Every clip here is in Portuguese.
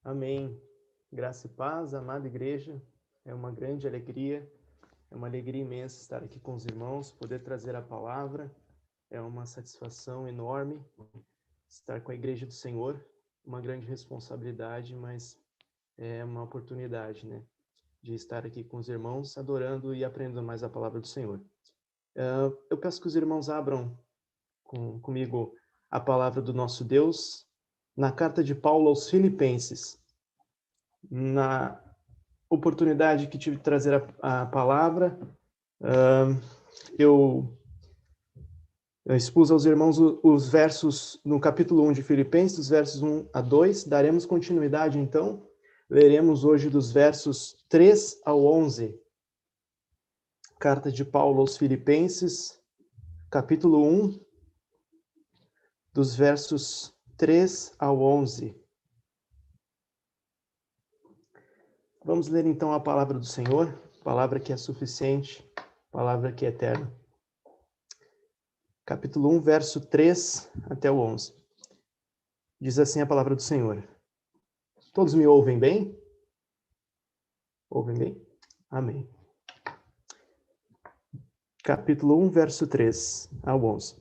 Amém. Graça e paz, amada igreja. É uma grande alegria, é uma alegria imensa estar aqui com os irmãos, poder trazer a palavra. É uma satisfação enorme estar com a igreja do Senhor. Uma grande responsabilidade, mas é uma oportunidade, né? De estar aqui com os irmãos, adorando e aprendendo mais a palavra do Senhor. Eu peço que os irmãos abram comigo a palavra do nosso Deus na carta de Paulo aos Filipenses. Na oportunidade que tive de trazer a palavra, eu expus aos irmãos os versos no capítulo 1 de Filipenses, dos versos 1 a 2. Daremos continuidade, então. Leremos hoje dos versos 3 ao 11. Carta de Paulo aos Filipenses, capítulo 1, dos versos 3 ao 11. Vamos ler então a palavra do Senhor, palavra que é suficiente, palavra que é eterna. Capítulo 1, verso 3 até o 11. Diz assim a palavra do Senhor. Todos me ouvem bem? Ouvem bem? Amém. Capítulo 1, verso 3 ao 11.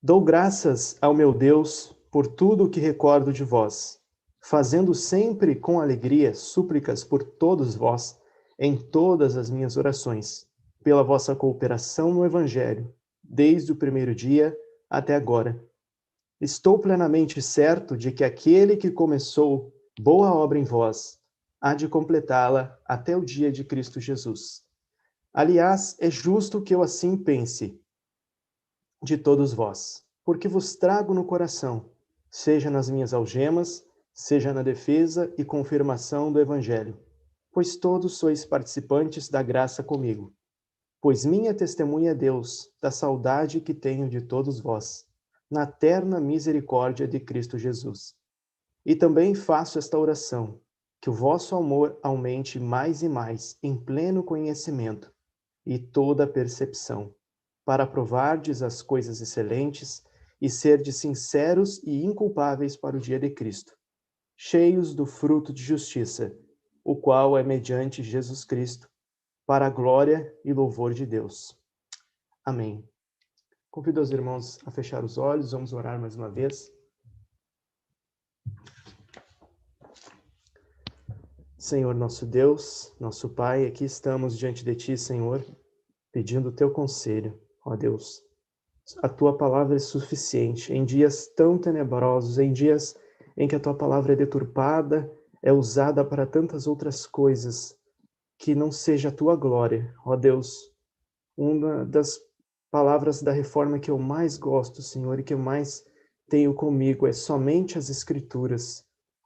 Dou graças ao meu Deus por tudo o que recordo de vós, fazendo sempre com alegria súplicas por todos vós, em todas as minhas orações, pela vossa cooperação no Evangelho, desde o primeiro dia até agora. Estou plenamente certo de que aquele que começou boa obra em vós, há de completá-la até o dia de Cristo Jesus. Aliás, é justo que eu assim pense de todos vós, porque vos trago no coração, seja nas minhas algemas, seja na defesa e confirmação do Evangelho, pois todos sois participantes da graça comigo. Pois minha testemunha é Deus, da saudade que tenho de todos vós, na terna misericórdia de Cristo Jesus. E também faço esta oração, que o vosso amor aumente mais e mais em pleno conhecimento e toda percepção, para provardes as coisas excelentes e serdes sinceros e inculpáveis para o dia de Cristo, cheios do fruto de justiça, o qual é mediante Jesus Cristo, para a glória e louvor de Deus. Amém. Convido os irmãos a fechar os olhos, vamos orar mais uma vez. Senhor nosso Deus, nosso Pai, aqui estamos diante de Ti, Senhor, pedindo o Teu conselho, ó Deus. A Tua palavra é suficiente em dias tão tenebrosos, em dias em que a Tua palavra é deturpada, é usada para tantas outras coisas, que não seja a Tua glória, ó Deus. Uma das palavras da reforma que eu mais gosto, Senhor, e que eu mais tenho comigo é somente as Escrituras.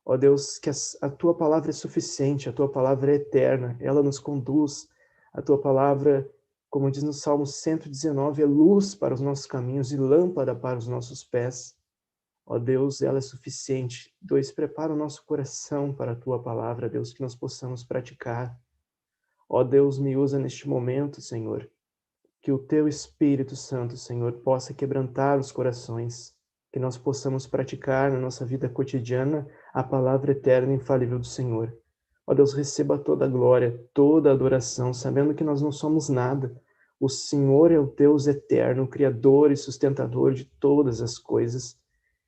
Ó Deus, que a Tua palavra é suficiente, a Tua palavra é eterna, ela nos conduz, a Tua palavra, como diz no Salmo 119, é luz para os nossos caminhos e lâmpada para os nossos pés. Ó Deus, ela é suficiente. Deus, prepara o nosso coração para a Tua palavra, Deus, que nós possamos praticar. Ó Deus, me usa neste momento, Senhor, que o Teu Espírito Santo, Senhor, possa quebrantar os corações, que nós possamos praticar na nossa vida cotidiana a palavra eterna e infalível do Senhor. Ó Deus, receba toda a glória, toda a adoração, sabendo que nós não somos nada. O Senhor é o Deus eterno, o Criador e sustentador de todas as coisas,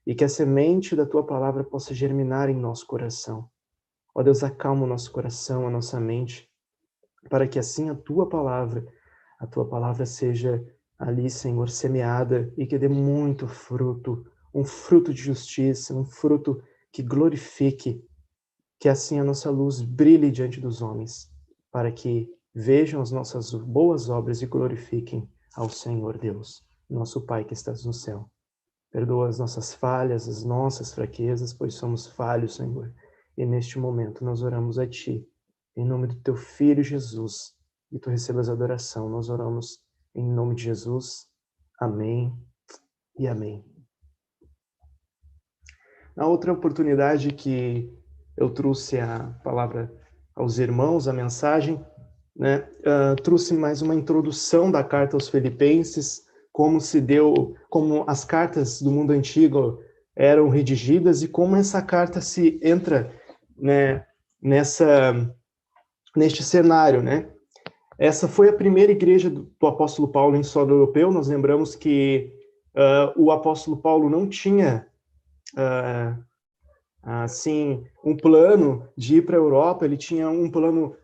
e que a semente da Tua palavra possa germinar em nosso coração. Ó Deus, acalma o nosso coração, a nossa mente, para que assim a Tua palavra seja ali, Senhor, semeada e que dê muito fruto, um fruto de justiça, um fruto que glorifique, que assim a nossa luz brilhe diante dos homens, para que vejam as nossas boas obras e glorifiquem ao Senhor Deus, nosso Pai que estás no céu. Perdoa as nossas falhas, as nossas fraquezas, pois somos falhos, Senhor. E neste momento nós oramos a Ti, em nome do Teu Filho Jesus, e Tu recebas a adoração. Nós oramos em nome de Jesus. Amém e amém. Na outra oportunidade que eu trouxe a palavra aos irmãos, a mensagem, né, trouxe mais uma introdução da carta aos Filipenses, como as cartas do mundo antigo eram redigidas e como essa carta se entra né, neste cenário, né? Essa foi a primeira igreja do apóstolo Paulo em solo europeu. Nós lembramos que o apóstolo Paulo não tinha assim um plano de ir para a Europa, ele tinha um plano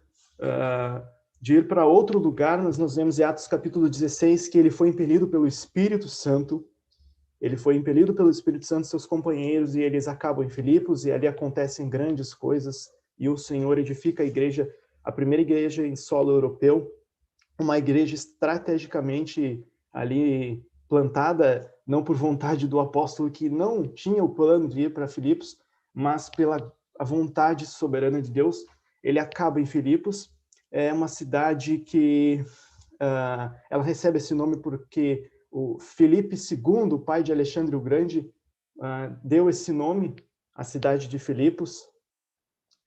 de ir para outro lugar. Nós vemos em Atos capítulo 16 que ele foi impelido pelo Espírito Santo. Ele foi impelido pelo Espírito Santo, seus companheiros, e eles acabam em Filipos, e ali acontecem grandes coisas, e o Senhor edifica a igreja, a primeira igreja em solo europeu, uma igreja estrategicamente ali plantada, não por vontade do apóstolo, que não tinha o plano de ir para Filipos, mas pela a vontade soberana de Deus. Ele acaba em Filipos, é uma cidade que ela recebe esse nome porque o Filipe II, o pai de Alexandre o Grande, deu esse nome à cidade de Filipos,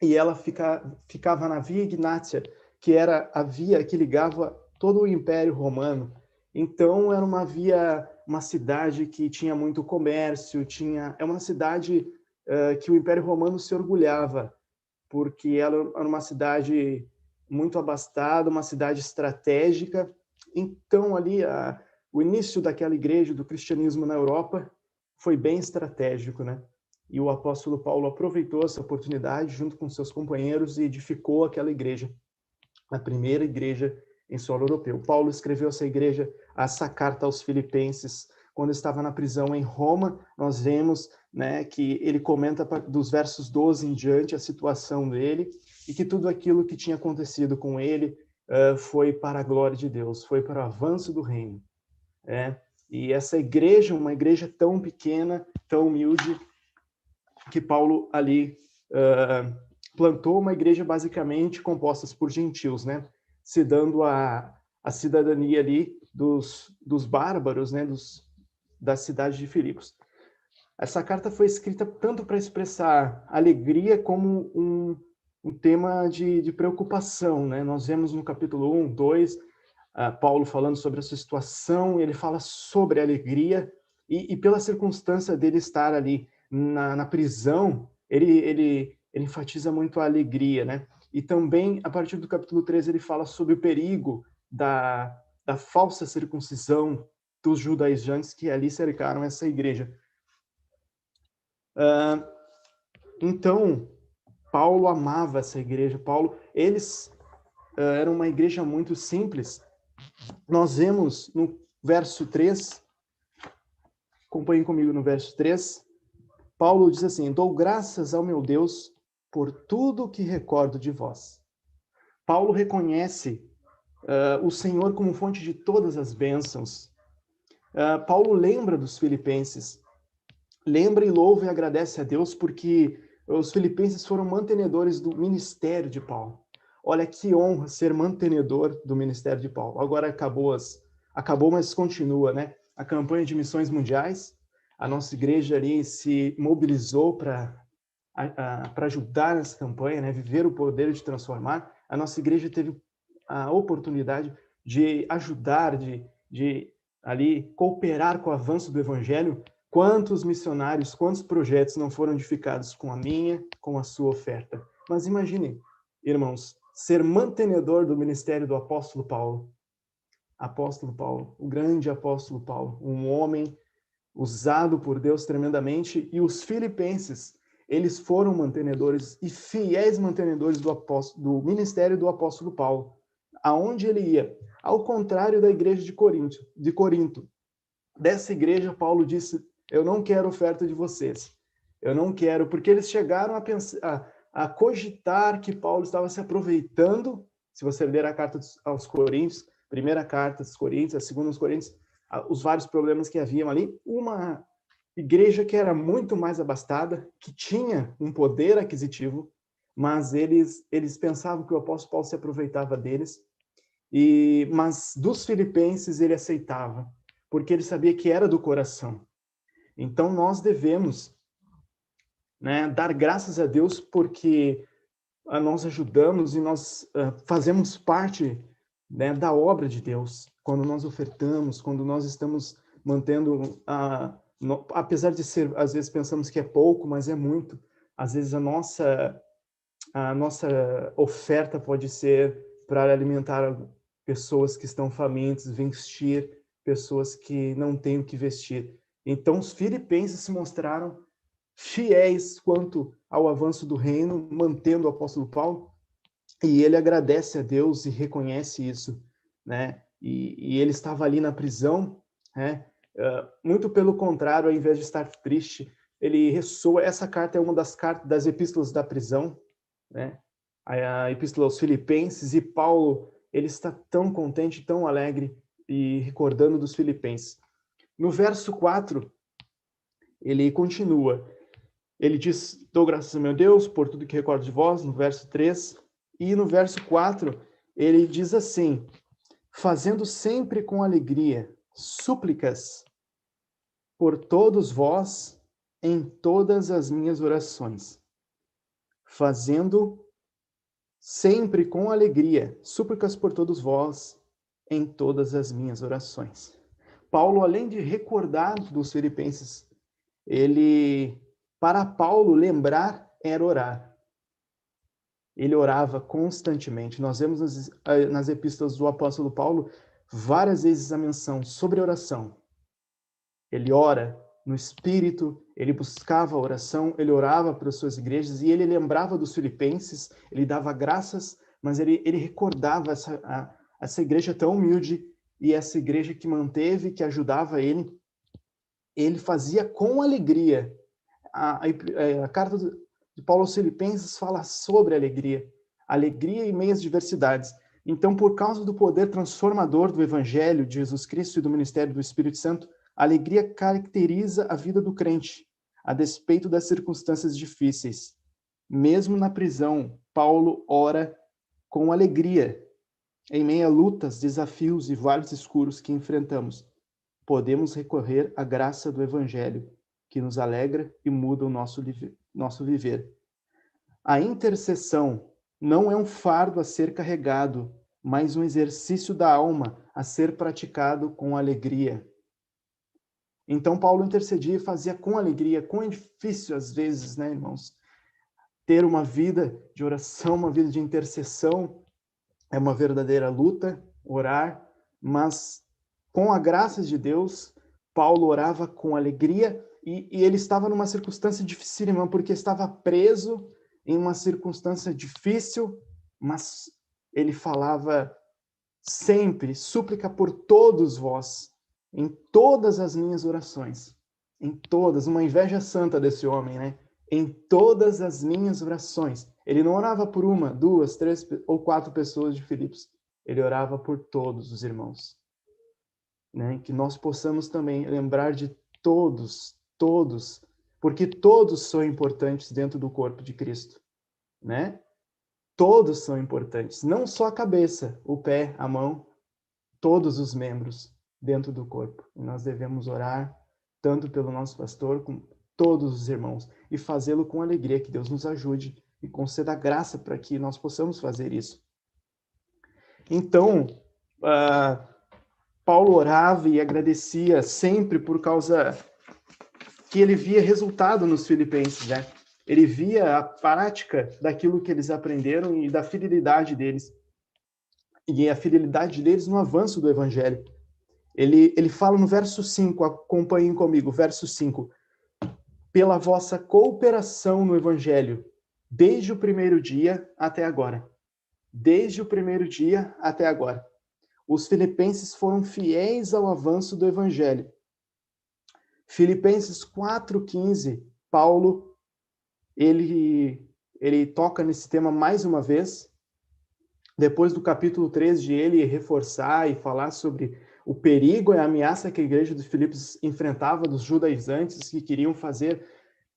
e ela ficava na Via Ignátia, que era a via que ligava todo o Império Romano. Então era uma cidade que tinha muito comércio, é uma cidade que o Império Romano se orgulhava, porque ela era uma cidade muito abastada, uma cidade estratégica. Então ali o início daquela igreja do cristianismo na Europa foi bem estratégico, né? E o apóstolo Paulo aproveitou essa oportunidade junto com seus companheiros e edificou aquela igreja, a primeira igreja em solo europeu. Paulo escreveu essa carta aos Filipenses quando estava na prisão em Roma. Nós vemos, né, que ele comenta dos versos 12 em diante a situação dele e que tudo aquilo que tinha acontecido com ele foi para a glória de Deus, foi para o avanço do reino. E essa igreja, uma igreja tão pequena, tão humilde, que Paulo ali plantou uma igreja basicamente composta por gentios, né? Se dando a cidadania ali dos bárbaros, né? Da cidade de Filipos. Essa carta foi escrita tanto para expressar alegria como um tema de preocupação, né? Nós vemos no capítulo 1, 2, Paulo falando sobre a sua situação, ele fala sobre a alegria, e pela circunstância dele estar ali na prisão, ele enfatiza muito a alegria, né? E também, a partir do capítulo 3, ele fala sobre o perigo da falsa circuncisão dos judaizantes que ali cercaram essa igreja. Então, Paulo amava essa igreja. Eles eram uma igreja muito simples. Nós vemos no verso 3, acompanhem comigo no verso 3, Paulo diz assim: dou graças ao meu Deus por tudo que recordo de vós. Paulo reconhece o Senhor como fonte de todas as bênçãos. Paulo lembra dos filipenses, lembra e louva e agradece a Deus porque os filipenses foram mantenedores do ministério de Paulo. Olha que honra ser mantenedor do ministério de Paulo. Agora acabou, mas continua, né? A campanha de missões mundiais, a nossa igreja ali se mobilizou para ajudar nessa campanha, né? Viver o poder de transformar. A nossa igreja teve a oportunidade de ajudar, de ali cooperar com o avanço do evangelho. Quantos missionários, quantos projetos não foram edificados com a minha, com a sua oferta? Mas imaginem, irmãos, ser mantenedor do ministério do apóstolo Paulo. Apóstolo Paulo, o grande apóstolo Paulo, um homem usado por Deus tremendamente, e os filipenses, eles foram mantenedores e fiéis mantenedores do ministério do apóstolo Paulo. Aonde ele ia? Ao contrário da igreja de Corinto. Dessa igreja, Paulo disse: eu não quero oferta de vocês. Eu não quero, porque eles chegaram a pensar, a cogitar que Paulo estava se aproveitando. Se você ler a carta aos Coríntios, primeira carta aos Coríntios, a segunda aos Coríntios, os vários problemas que haviam ali, uma igreja que era muito mais abastada, que tinha um poder aquisitivo, mas eles pensavam que o apóstolo Paulo se aproveitava deles, mas dos filipenses ele aceitava, porque ele sabia que era do coração. Então nós devemos, né, dar graças a Deus porque nós ajudamos e nós fazemos parte, né, da obra de Deus. Quando nós ofertamos, quando nós estamos mantendo, apesar de ser, às vezes pensamos que é pouco, mas é muito. Às vezes a nossa a nossa oferta pode ser para alimentar pessoas que estão famintas, vestir pessoas que não têm o que vestir. Então, os filipenses se mostraram fiéis quanto ao avanço do reino, mantendo o apóstolo Paulo, e ele agradece a Deus e reconhece isso, né? E ele estava ali na prisão, né? Muito pelo contrário, ao invés de estar triste, ele ressoa. Essa carta é uma das cartas das epístolas da prisão, né? A epístola aos Filipenses, e Paulo, ele está tão contente, tão alegre, e recordando dos filipenses. No verso 4, ele continua. Ele diz: dou graças a meu Deus por tudo que recordo de vós, no verso 3. E no verso 4, ele diz assim: fazendo sempre com alegria súplicas por todos vós em todas as minhas orações. Fazendo sempre com alegria súplicas por todos vós em todas as minhas orações. Paulo, além de recordar dos filipenses, para Paulo, lembrar era orar. Ele orava constantemente. Nós vemos nas epístolas do apóstolo Paulo várias vezes a menção sobre oração. Ele ora no Espírito, ele buscava a oração, ele orava para as suas igrejas, e ele lembrava dos filipenses, ele dava graças, mas ele recordava essa igreja tão humilde, e essa igreja que manteve, que ajudava ele fazia com alegria. A carta de Paulo aos Filipenses fala sobre alegria em meio às diversidades. Então, por causa do poder transformador do Evangelho de Jesus Cristo e do ministério do Espírito Santo, a alegria caracteriza a vida do crente, a despeito das circunstâncias difíceis. Mesmo na prisão, Paulo ora com alegria. Em meio a lutas, desafios e vales escuros que enfrentamos, podemos recorrer à graça do Evangelho, que nos alegra e muda o nosso viver. A intercessão não é um fardo a ser carregado, mas um exercício da alma a ser praticado com alegria. Então, Paulo intercedia e fazia com alegria. Quão é difícil, às vezes, né, irmãos? Ter uma vida de oração, uma vida de intercessão, é uma verdadeira luta, orar, mas com a graça de Deus, Paulo orava com alegria, e ele estava numa circunstância dificílima, porque estava preso em uma circunstância difícil, mas ele falava sempre, súplica por todos vós, em todas as minhas orações, em todas, uma inveja santa desse homem, né? Em todas as minhas orações. Ele não orava por uma, duas, três ou quatro pessoas de Filipos. Ele orava por todos os irmãos. Né? Que nós possamos também lembrar de todos, porque todos são importantes dentro do corpo de Cristo. Né? Todos são importantes, não só a cabeça, o pé, a mão, todos os membros dentro do corpo. E nós devemos orar tanto pelo nosso pastor como todos os irmãos, e fazê-lo com alegria. Que Deus nos ajude e conceda graça para que nós possamos fazer isso. Então, Paulo orava e agradecia sempre por causa que ele via resultado nos filipenses, né? Ele via a prática daquilo que eles aprenderam e da fidelidade deles. E a fidelidade deles no avanço do evangelho. Ele fala no verso 5, acompanhem comigo, verso 5. Pela vossa cooperação no evangelho, desde o primeiro dia até agora. Desde o primeiro dia até agora. Os filipenses foram fiéis ao avanço do evangelho. Filipenses 4:15, Paulo, ele toca nesse tema mais uma vez, depois do capítulo 3, de ele reforçar e falar sobre o perigo e a ameaça que a igreja de Filipos enfrentava dos judaizantes que queriam fazer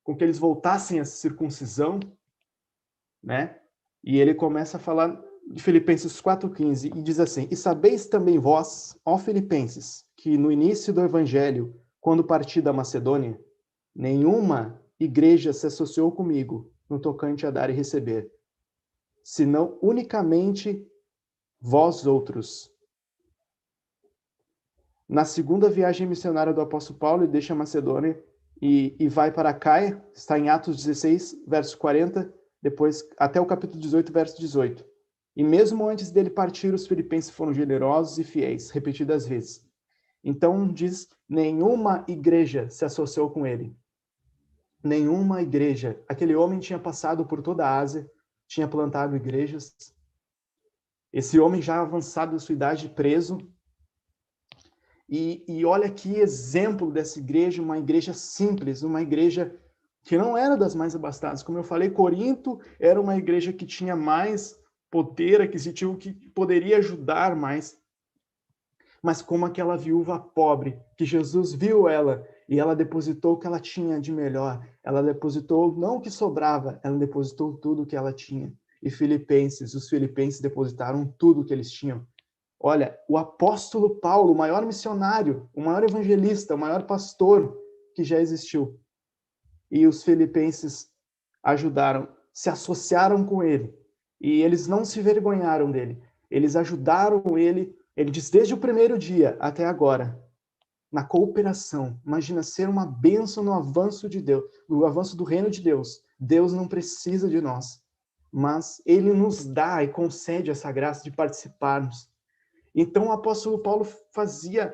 com que eles voltassem à circuncisão, né? E ele começa a falar de Filipenses 4:15 e diz assim: e sabeis também vós, ó Filipenses, que no início do evangelho, quando parti da Macedônia, nenhuma igreja se associou comigo no tocante a dar e receber, senão unicamente vós outros. Na segunda viagem missionária do apóstolo Paulo, ele deixa a Macedônia e vai para Caia, está em Atos 16, verso 40, depois até o capítulo 18, verso 18. E mesmo antes dele partir, os filipenses foram generosos e fiéis, repetidas vezes. Então diz, nenhuma igreja se associou com ele. Nenhuma igreja. Aquele homem tinha passado por toda a Ásia, tinha plantado igrejas. Esse homem já avançado da sua idade, preso. E olha que exemplo dessa igreja, uma igreja simples, uma igreja que não era das mais abastadas. Como eu falei, Corinto era uma igreja que tinha mais poder aquisitivo, que poderia ajudar mais. Mas como aquela viúva pobre, que Jesus viu ela e ela depositou o que ela tinha de melhor. Ela depositou não o que sobrava, ela depositou tudo o que ela tinha. E os filipenses depositaram tudo o que eles tinham. Olha, o apóstolo Paulo, o maior missionário, o maior evangelista, o maior pastor que já existiu. E os filipenses ajudaram, se associaram com ele. E eles não se vergonharam dele. Eles ajudaram ele. Ele diz, desde o primeiro dia até agora, na cooperação. Imagina ser uma bênção no avanço de Deus, no avanço do reino de Deus. Deus não precisa de nós, mas ele nos dá e concede essa graça de participarmos. Então o apóstolo Paulo fazia,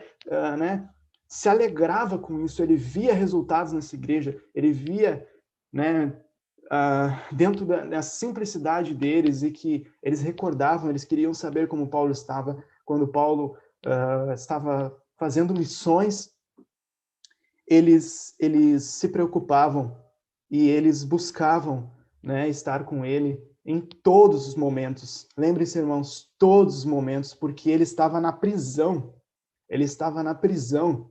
se alegrava com isso, ele via resultados nessa igreja, ele via, dentro da simplicidade deles, e que eles recordavam, eles queriam saber como Paulo estava, quando Paulo estava fazendo missões, eles se preocupavam e eles buscavam, estar com ele em todos os momentos. Lembrem-se, irmãos, todos os momentos, porque ele estava na prisão. Ele estava na prisão,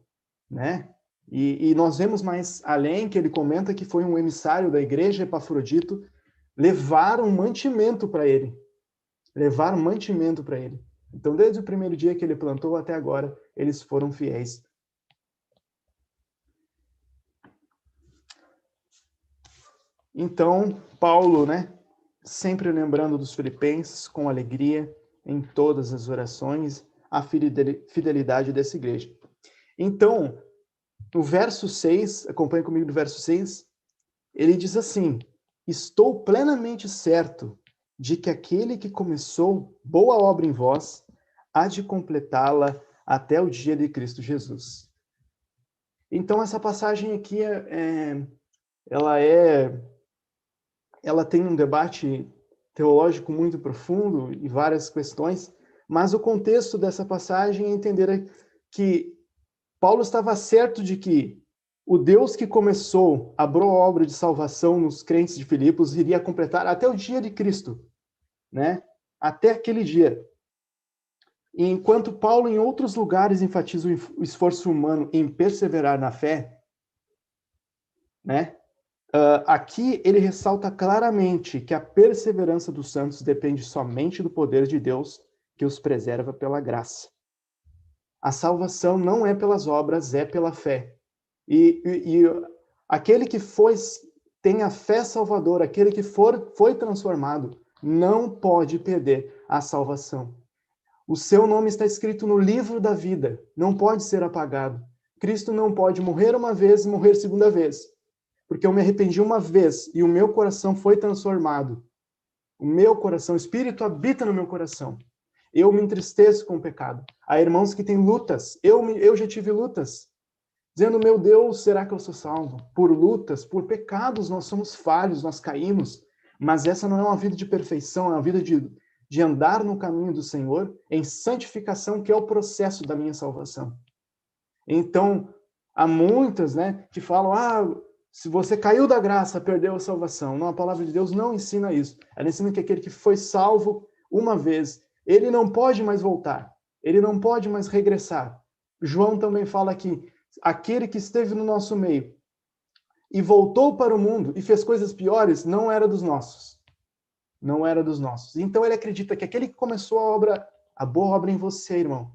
né? E nós vemos mais além que ele comenta que foi um emissário da igreja, Epafrodito, levaram mantimento para ele. Levaram mantimento para ele. Então, desde o primeiro dia que ele plantou até agora, eles foram fiéis. Então, Paulo, sempre lembrando dos filipenses, com alegria, em todas as orações, a fidelidade dessa igreja. Então, no verso 6, acompanhe comigo no verso 6, ele diz assim, estou plenamente certo de que aquele que começou boa obra em vós, há de completá-la até o dia de Cristo Jesus. Então, essa passagem aqui, ela tem um debate teológico muito profundo e várias questões, mas o contexto dessa passagem é entender que Paulo estava certo de que o Deus que começou a boa obra de salvação nos crentes de Filipos iria completar até o dia de Cristo, até aquele dia. E enquanto Paulo, em outros lugares, enfatiza o esforço humano em perseverar na fé, aqui ele ressalta claramente que a perseverança dos santos depende somente do poder de Deus que os preserva pela graça. A salvação não é pelas obras, é pela fé. E aquele que tem a fé salvadora, aquele que foi transformado, não pode perder a salvação. O seu nome está escrito no livro da vida, não pode ser apagado. Cristo não pode morrer uma vez e morrer segunda vez. Porque eu me arrependi uma vez e o meu coração foi transformado. O meu coração, o Espírito habita no meu coração. Eu me entristeço com o pecado. Há irmãos que têm lutas. Eu já tive lutas. Dizendo, meu Deus, será que eu sou salvo? Por lutas, por pecados, nós somos falhos, nós caímos. Mas essa não é uma vida de perfeição, é uma vida de andar no caminho do Senhor em santificação, que é o processo da minha salvação. Então, há muitas, que falam, se você caiu da graça, perdeu a salvação. Não, a palavra de Deus não ensina isso. Ela ensina que aquele que foi salvo uma vez, ele não pode mais voltar. Ele não pode mais regressar. João também fala que aquele que esteve no nosso meio e voltou para o mundo e fez coisas piores, não era dos nossos. Não era dos nossos. Então ele acredita que aquele que começou a boa obra em você, irmão,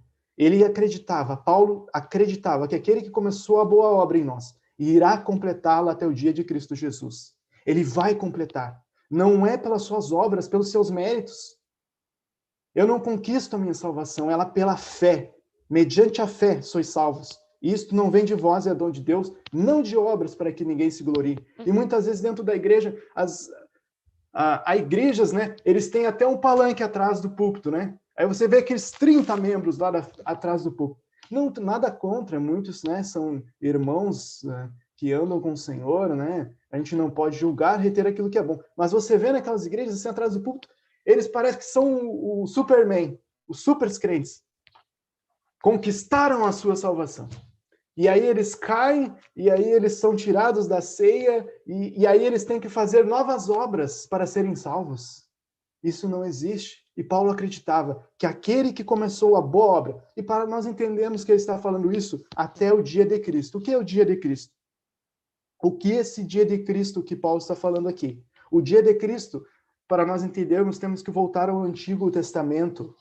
Paulo acreditava que aquele que começou a boa obra em nós irá completá-la até o dia de Cristo Jesus. Ele vai completar. Não é pelas suas obras, pelos seus méritos. Eu não conquisto a minha salvação, ela pela fé. Mediante a fé sois salvos. E isto não vem de vós, é dom de Deus, não de obras para que ninguém se glorie. E muitas vezes dentro da igreja, Há igrejas, né? Eles têm até um palanque atrás do púlpito, né? Aí você vê aqueles 30 membros lá atrás do púlpito. Não, nada contra, muitos, né, são irmãos que andam com o Senhor, né? A gente não pode julgar, reter aquilo que é bom. Mas você vê naquelas igrejas assim atrás do púlpito, eles parecem que são o Superman, os super crentes. Conquistaram a sua salvação. E aí eles caem, e aí eles são tirados da ceia, e aí eles têm que fazer novas obras para serem salvos. Isso não existe. E Paulo acreditava que aquele que começou a boa obra, e para nós entendermos que ele está falando isso até o dia de Cristo. O que é o dia de Cristo? O que é esse dia de Cristo que Paulo está falando aqui? O dia de Cristo, para nós entendermos, temos que voltar ao Antigo Testamento.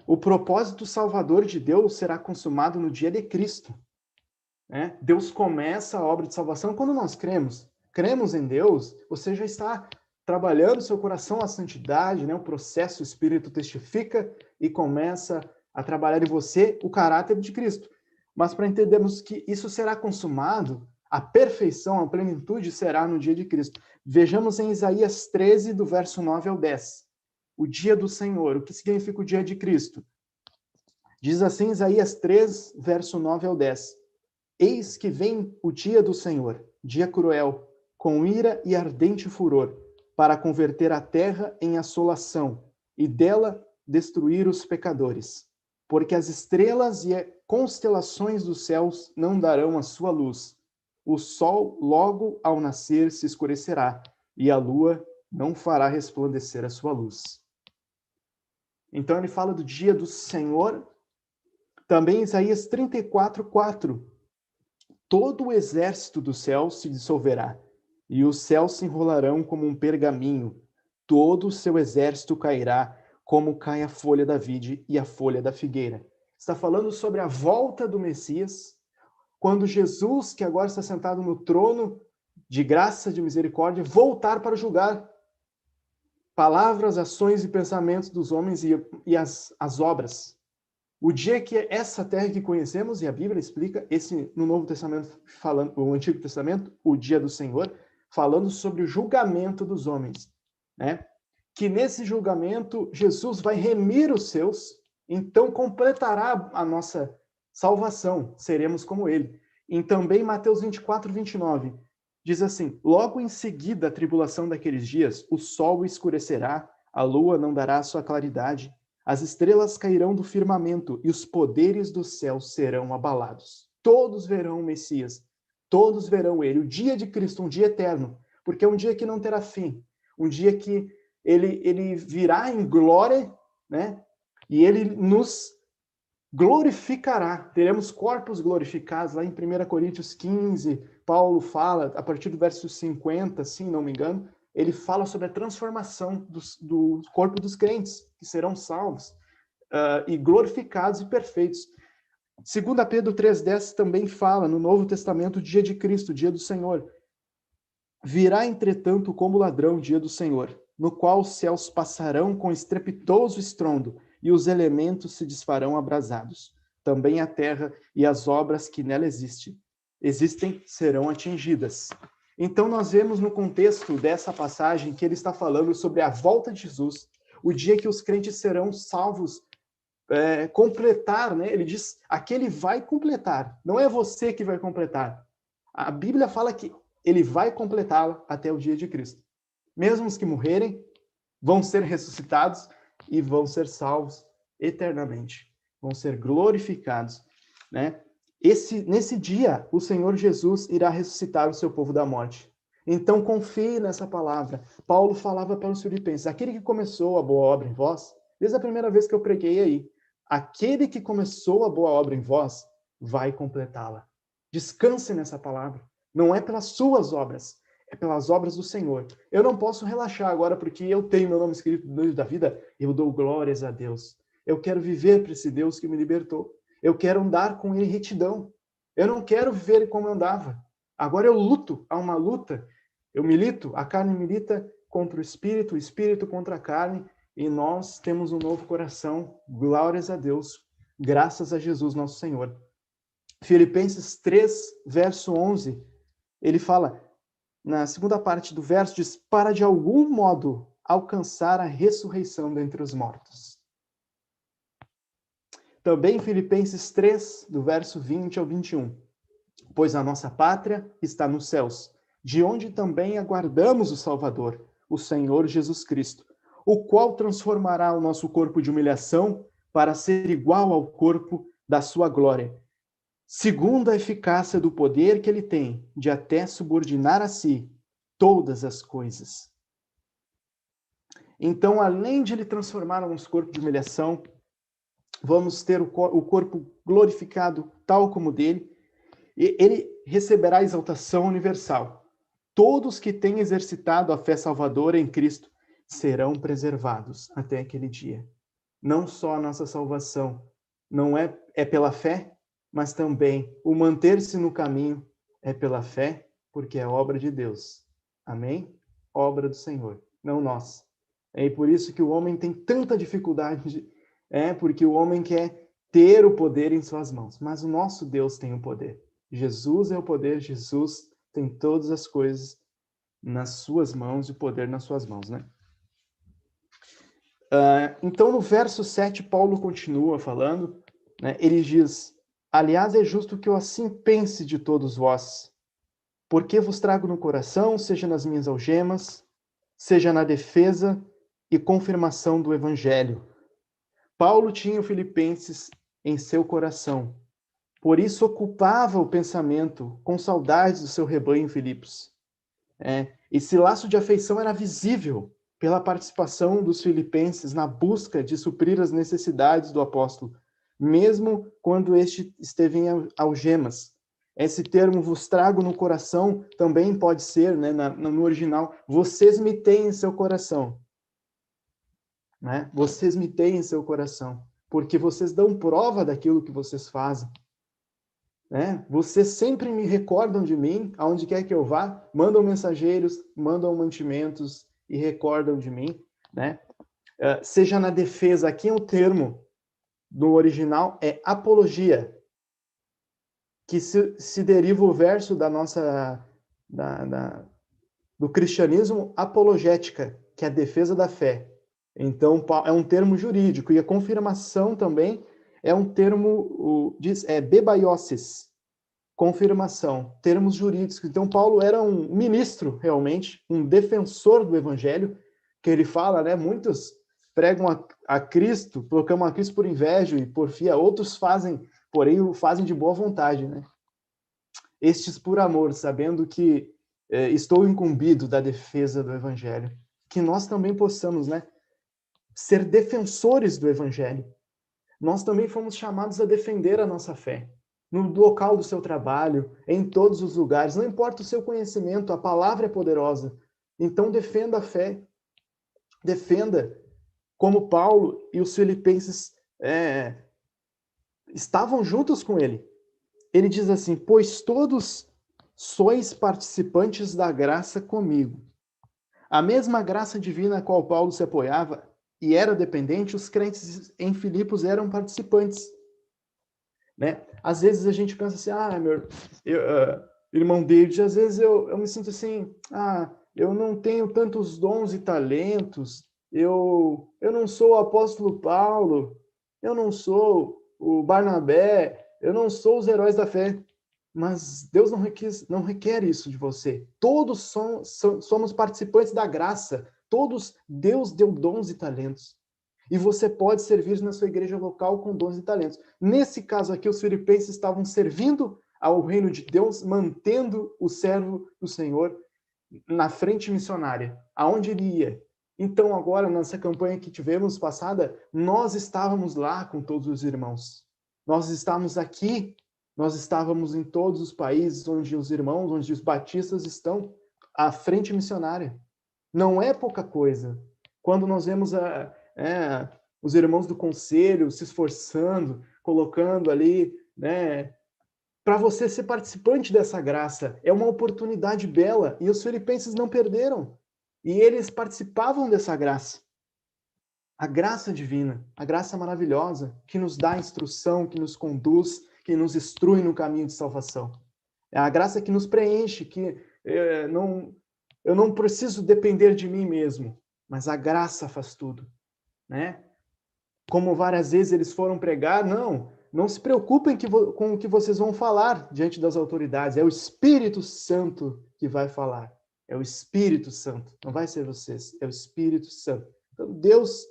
O propósito salvador de Deus será consumado no dia de Cristo. Deus começa a obra de salvação quando nós cremos. Cremos em Deus, você já está trabalhando seu coração à santidade, o processo, o Espírito testifica e começa a trabalhar em você o caráter de Cristo. Mas para entendermos que isso será consumado, a perfeição, a plenitude será no dia de Cristo. Vejamos em Isaías 13, do verso 9 ao 10. O dia do Senhor. O que significa o dia de Cristo? Diz assim Isaías 3, verso 9 ao 10. Eis que vem o dia do Senhor, dia cruel, com ira e ardente furor, para converter a terra em assolação e dela destruir os pecadores. Porque as estrelas e constelações dos céus não darão a sua luz. O sol, logo ao nascer, se escurecerá, e a lua não fará resplandecer a sua luz. Então ele fala do dia do Senhor. Também Isaías 34, 4. Todo o exército do céu se dissolverá, e os céus se enrolarão como um pergaminho. Todo o seu exército cairá, como cai a folha da vide e a folha da figueira. Está falando sobre a volta do Messias, quando Jesus, que agora está sentado no trono de graça, de misericórdia, voltar para julgar palavras, ações e pensamentos dos homens e as obras. O dia que essa terra que conhecemos, e a Bíblia explica, esse no Novo Testamento, falando, o Antigo Testamento, o dia do Senhor, falando sobre o julgamento dos homens, que nesse julgamento Jesus vai remir os seus, então completará a nossa salvação, seremos como ele. E também Mateus 24, 29, diz assim, logo em seguida a tribulação daqueles dias, o sol escurecerá, a lua não dará sua claridade, as estrelas cairão do firmamento e os poderes do céu serão abalados. Todos verão o Messias, todos verão ele, o dia de Cristo, um dia eterno, porque é um dia que não terá fim, um dia que ele virá em glória, e ele nos glorificará, teremos corpos glorificados, lá em 1 Coríntios 15, Paulo fala, a partir do verso 50, se não me engano, ele fala sobre a transformação do corpo dos crentes, que serão salvos, e glorificados e perfeitos. 2 Pedro 3,10 também fala, no Novo Testamento, o dia de Cristo, o dia do Senhor. Virá, entretanto, como ladrão o dia do Senhor, no qual os céus passarão com estrepitoso estrondo, e os elementos se desfarão abrasados. Também a terra e as obras que nela existem serão atingidas. Então nós vemos no contexto dessa passagem que ele está falando sobre a volta de Jesus, o dia que os crentes serão salvos, completar, Ele diz, aquele vai completar, não é você que vai completar. A Bíblia fala que ele vai completá-la até o dia de Cristo. Mesmo os que morrerem vão ser ressuscitados e vão ser salvos eternamente, vão ser glorificados, Nesse dia, o Senhor Jesus irá ressuscitar o seu povo da morte. Então, confie nessa palavra. Paulo falava para os filipenses, aquele que começou a boa obra em vós, desde a primeira vez que eu preguei aí, aquele que começou a boa obra em vós, vai completá-la. Descanse nessa palavra. Não é pelas suas obras, é pelas obras do Senhor. Eu não posso relaxar agora porque eu tenho meu nome escrito no livro da vida, eu dou glórias a Deus. Eu quero viver para esse Deus que me libertou. Eu quero andar com ele em retidão. Eu não quero viver como eu andava. Agora eu luto, há uma luta. Eu milito, a carne milita contra o espírito contra a carne, e nós temos um novo coração. Glórias a Deus, graças a Jesus nosso Senhor. Filipenses 3, verso 11, ele fala, na segunda parte do verso, diz, para de algum modo alcançar a ressurreição dentre os mortos. Também Filipenses 3, do verso 20 ao 21. Pois a nossa pátria está nos céus, de onde também aguardamos o Salvador, o Senhor Jesus Cristo, o qual transformará o nosso corpo de humilhação para ser igual ao corpo da sua glória, segundo a eficácia do poder que ele tem de até subordinar a si todas as coisas. Então, além de ele transformar o nosso corpo de humilhação, vamos ter o corpo glorificado tal como dele, e ele receberá a exaltação universal. Todos que têm exercitado a fé salvadora em Cristo serão preservados até aquele dia. Não só a nossa salvação não é pela fé, mas também o manter-se no caminho é pela fé, porque é obra de Deus. Amém? Obra do Senhor, não nós. É por isso que o homem tem tanta dificuldade, porque o homem quer ter o poder em suas mãos, mas o nosso Deus tem o poder. Jesus é o poder, Jesus tem todas as coisas nas suas mãos e o poder nas suas mãos, né? Então, no verso 7, Paulo continua falando, né? Ele diz, aliás, é justo que eu assim pense de todos vós, porque vos trago no coração, seja nas minhas algemas, seja na defesa e confirmação do Evangelho. Paulo tinha o Filipenses em seu coração, por isso ocupava o pensamento com saudades do seu rebanho em Filipos. Esse laço de afeição era visível pela participação dos filipenses na busca de suprir as necessidades do apóstolo, mesmo quando este esteve em algemas. Esse termo, vos trago no coração, também pode ser, né, no original, vocês me têm em seu coração. Né? Vocês me têm em seu coração, porque vocês dão prova daquilo que vocês fazem. Né? Vocês sempre me recordam de mim, aonde quer que eu vá, mandam mensageiros, mandam mantimentos e recordam de mim. Né? Seja na defesa, aqui é o termo do original, é apologia, que se deriva o verso da nossa, do cristianismo apologética, que é a defesa da fé. Então, é um termo jurídico, e a confirmação também é um termo, bebaioses, confirmação, termos jurídicos. Então, Paulo era um ministro, realmente, um defensor do evangelho, que ele fala, né, muitos pregam a Cristo, proclamam a Cristo por inveja e porfia, outros fazem, porém, o fazem de boa vontade, né? Estes por amor, sabendo que estou incumbido da defesa do evangelho. Que nós também possamos, né, ser defensores do evangelho. Nós também fomos chamados a defender a nossa fé. No local do seu trabalho, em todos os lugares, não importa o seu conhecimento, a palavra é poderosa. Então defenda a fé. Defenda, como Paulo e os filipenses estavam juntos com ele. Ele diz assim, pois todos sois participantes da graça comigo. A mesma graça divina a qual Paulo se apoiava e era dependente, os crentes em Filipos eram participantes. Né? Às vezes a gente pensa assim, irmão David, às vezes eu me sinto assim, eu não tenho tantos dons e talentos, eu não sou o apóstolo Paulo, eu não sou o Barnabé, eu não sou os heróis da fé. Mas Deus não requer isso de você. Todos somos participantes da graça. Todos, Deus deu dons e talentos. E você pode servir na sua igreja local com dons e talentos. Nesse caso aqui, os filipenses estavam servindo ao reino de Deus, mantendo o servo do Senhor na frente missionária, aonde ele ia. Então, agora, nessa campanha que tivemos passada, nós estávamos lá com todos os irmãos. Nós estávamos aqui, nós estávamos em todos os países onde os irmãos, onde os batistas estão, à frente missionária. Não é pouca coisa. Quando nós vemos os irmãos do conselho se esforçando, colocando ali, né, para você ser participante dessa graça, é uma oportunidade bela, e os filipenses não perderam. E eles participavam dessa graça. A graça divina, a graça maravilhosa, que nos dá instrução, que nos conduz, que nos instrui no caminho de salvação. É a graça que nos preenche, que Eu não preciso depender de mim mesmo, mas a graça faz tudo, né? Como várias vezes eles foram pregar, não se preocupem com o que vocês vão falar diante das autoridades. É o Espírito Santo que vai falar. É o Espírito Santo. Não vai ser vocês, é o Espírito Santo. Então, Deus,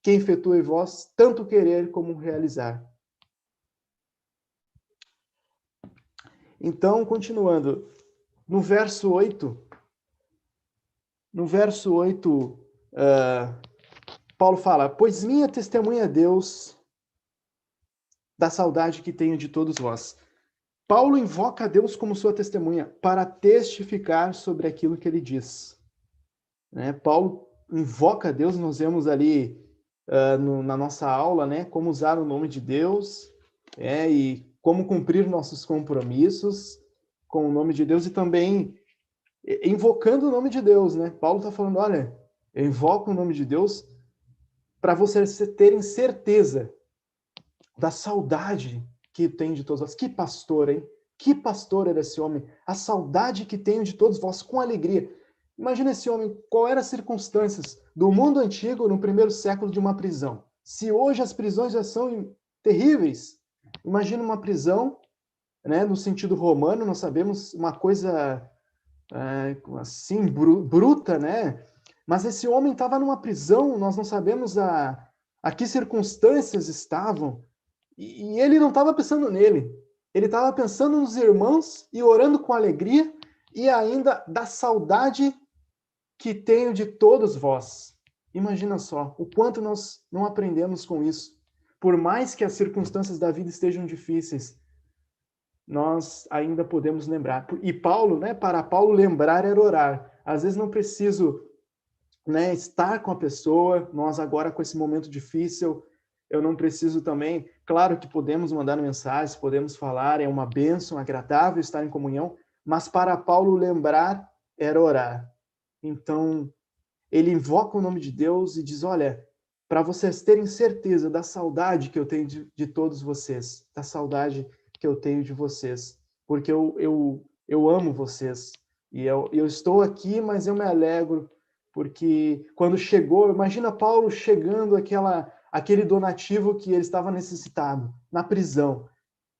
que efetua em vós tanto querer como realizar. Então, continuando, no verso 8, Paulo fala, pois minha testemunha é Deus da saudade que tenho de todos vós. Paulo invoca a Deus como sua testemunha para testificar sobre aquilo que ele diz. Né? Paulo invoca a Deus, nós vemos ali na nossa aula, né, como usar o nome de Deus e como cumprir nossos compromissos com o nome de Deus e também invocando o nome de Deus. Né? Paulo está falando, olha, eu invoco o nome de Deus para vocês terem certeza da saudade que tenho de todos vós. Que pastor, hein? Que pastor era esse homem? A saudade que tenho de todos vós, com alegria. Imagina esse homem, qual eram as circunstâncias do mundo antigo no primeiro século de uma prisão. Se hoje as prisões já são terríveis, imagina uma prisão, né, no sentido romano, nós sabemos uma coisa assim, bruta, né? Mas esse homem estava numa prisão, nós não sabemos a que circunstâncias estavam, e ele não estava pensando nele, ele estava pensando nos irmãos e orando com alegria, e ainda da saudade que tenho de todos vós. Imagina só, o quanto nós não aprendemos com isso. Por mais que as circunstâncias da vida estejam difíceis, nós ainda podemos lembrar. E Paulo, né, para Paulo, lembrar era orar. Às vezes não preciso, né, estar com a pessoa, nós agora com esse momento difícil, eu não preciso também, claro que podemos mandar mensagens, podemos falar, é uma bênção, agradável estar em comunhão, mas para Paulo lembrar era orar. Então, ele invoca o nome de Deus e diz, olha, para vocês terem certeza da saudade que eu tenho de todos vocês, da saudade que eu tenho de vocês, porque eu amo vocês, e eu estou aqui, mas eu me alegro, porque quando chegou, imagina Paulo chegando aquele donativo que ele estava necessitado, na prisão,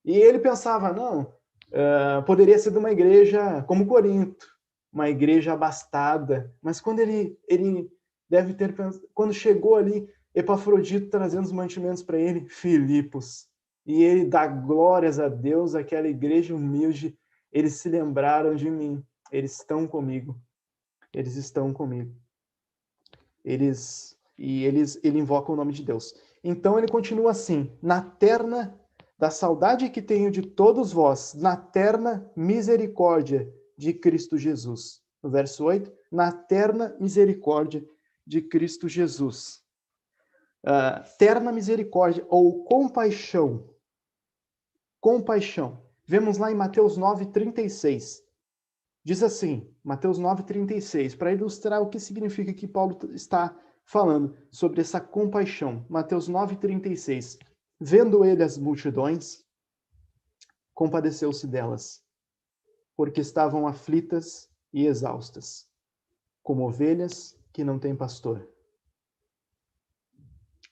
e ele pensava, não, poderia ser de uma igreja como Corinto, uma igreja abastada, mas quando ele deve ter pensado, quando chegou ali, Epafrodito trazendo os mantimentos para ele, Filipos, e ele dá glórias a Deus, aquela igreja humilde, eles se lembraram de mim, eles estão comigo, eles estão comigo. Ele invoca o nome de Deus. Então ele continua assim, na terna da saudade que tenho de todos vós, na terna misericórdia de Cristo Jesus. No verso 8, na terna misericórdia de Cristo Jesus. Terna misericórdia ou compaixão. Compaixão. Vemos lá em Mateus 9:36. Diz assim, Mateus 9:36, para ilustrar o que significa que Paulo está falando sobre essa compaixão. Mateus 9:36. Vendo ele as multidões, compadeceu-se delas, porque estavam aflitas e exaustas, como ovelhas que não têm pastor.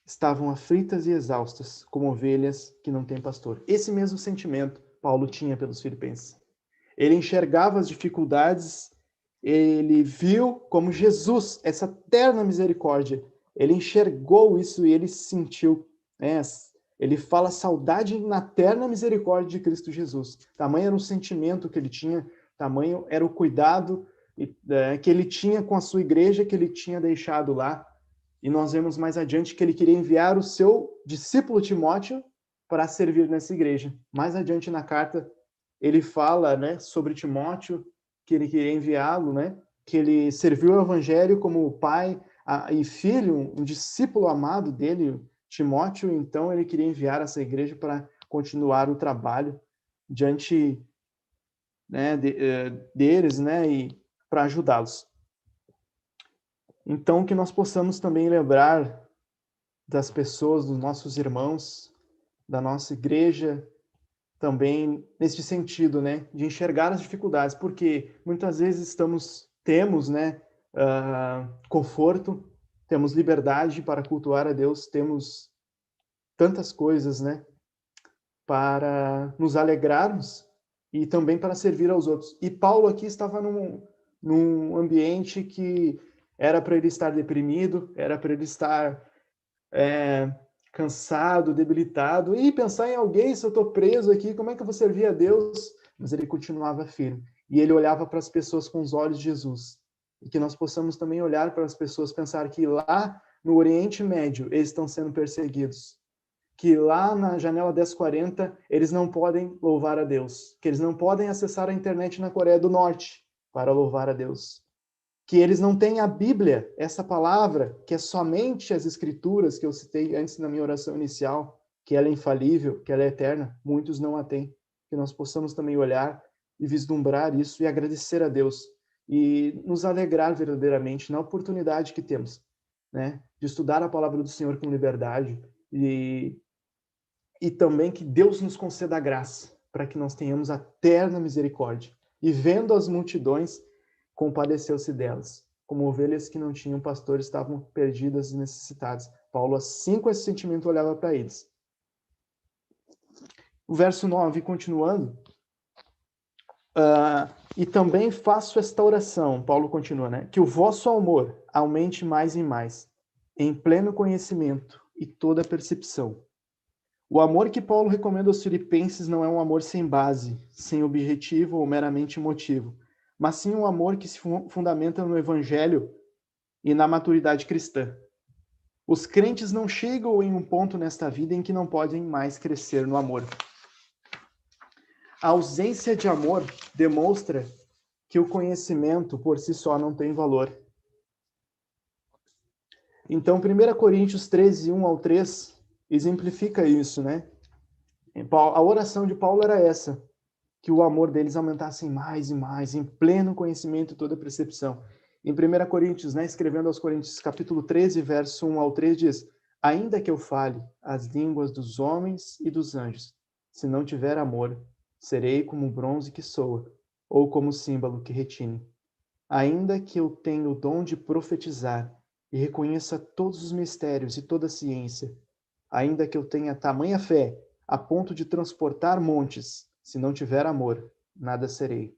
Estavam aflitas e exaustas, como ovelhas que não têm pastor. Esse mesmo sentimento Paulo tinha pelos filipenses. Ele enxergava as dificuldades, ele viu como Jesus, essa terna misericórdia, ele enxergou isso e ele sentiu, né? Ele fala saudade na terna misericórdia de Cristo Jesus. Tamanho era o sentimento que ele tinha, tamanho era o cuidado que ele tinha com a sua igreja, que ele tinha deixado lá. E nós vemos mais adiante que ele queria enviar o seu discípulo Timóteo para servir nessa igreja. Mais adiante na carta, ele fala, né, sobre Timóteo, que ele queria enviá-lo, né, que ele serviu o evangelho como pai e filho, um discípulo amado dele, Timóteo, então ele queria enviar essa igreja para continuar o trabalho diante, né, deles, né, e para ajudá-los. Então, que nós possamos também lembrar das pessoas, dos nossos irmãos, da nossa igreja, também nesse sentido, né, de enxergar as dificuldades, porque muitas vezes estamos temos, né, conforto, temos liberdade para cultuar a Deus, temos tantas coisas, né, para nos alegrarmos e também para servir aos outros. E Paulo aqui estava num ambiente que era para ele estar deprimido, era para ele estar cansado, debilitado, e pensar em alguém, se eu estou preso aqui, como é que eu vou servir a Deus? Mas ele continuava firme, e ele olhava para as pessoas com os olhos de Jesus, e que nós possamos também olhar para as pessoas, pensar que lá no Oriente Médio eles estão sendo perseguidos, que lá na janela 1040 eles não podem louvar a Deus, que eles não podem acessar a internet na Coreia do Norte para louvar a Deus, que eles não têm a Bíblia, essa palavra, que é somente as Escrituras que eu citei antes na minha oração inicial, que ela é infalível, que ela é eterna, muitos não a têm. Que nós possamos também olhar e vislumbrar isso e agradecer a Deus e nos alegrar verdadeiramente na oportunidade que temos, né, de estudar a palavra do Senhor com liberdade e também que Deus nos conceda a graça para que nós tenhamos a terna misericórdia. E vendo as multidões, compadeceu-se delas, como ovelhas que não tinham pastor, estavam perdidas e necessitadas. Paulo, assim com esse sentimento, olhava para eles. O verso 9, continuando, e também faço esta oração, Paulo continua, né? Que o vosso amor aumente mais e mais, em pleno conhecimento e toda percepção. O amor que Paulo recomenda aos filipenses não é um amor sem base, sem objetivo ou meramente emotivo, mas sim um amor que se fundamenta no Evangelho e na maturidade cristã. Os crentes não chegam em um ponto nesta vida em que não podem mais crescer no amor. A ausência de amor demonstra que o conhecimento por si só não tem valor. Então, 1 Coríntios 13, 1 ao 3, exemplifica isso, né? A oração de Paulo era essa, que o amor deles aumentasse mais e mais, em pleno conhecimento e toda percepção. Em 1 Coríntios, né, escrevendo aos Coríntios, capítulo 13, verso 1 ao 3, diz: ainda que eu fale as línguas dos homens e dos anjos, se não tiver amor, serei como bronze que soa, ou como símbolo que retine. Ainda que eu tenha o dom de profetizar e reconheça todos os mistérios e toda a ciência, ainda que eu tenha tamanha fé a ponto de transportar montes, se não tiver amor, nada serei.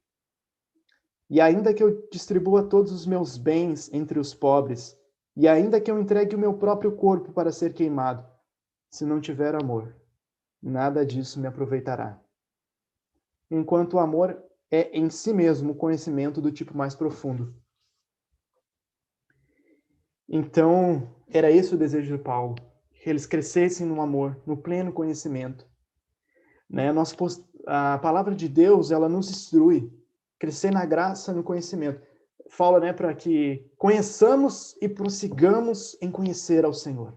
E ainda que eu distribua todos os meus bens entre os pobres, e ainda que eu entregue o meu próprio corpo para ser queimado, se não tiver amor, nada disso me aproveitará. Enquanto o amor é em si mesmo o conhecimento do tipo mais profundo. Então, era esse o desejo de Paulo, que eles crescessem no amor, no pleno conhecimento. Né? A palavra de Deus, ela nos instrui, crescer na graça, no conhecimento. Fala, né, para que conheçamos e prossigamos em conhecer ao Senhor.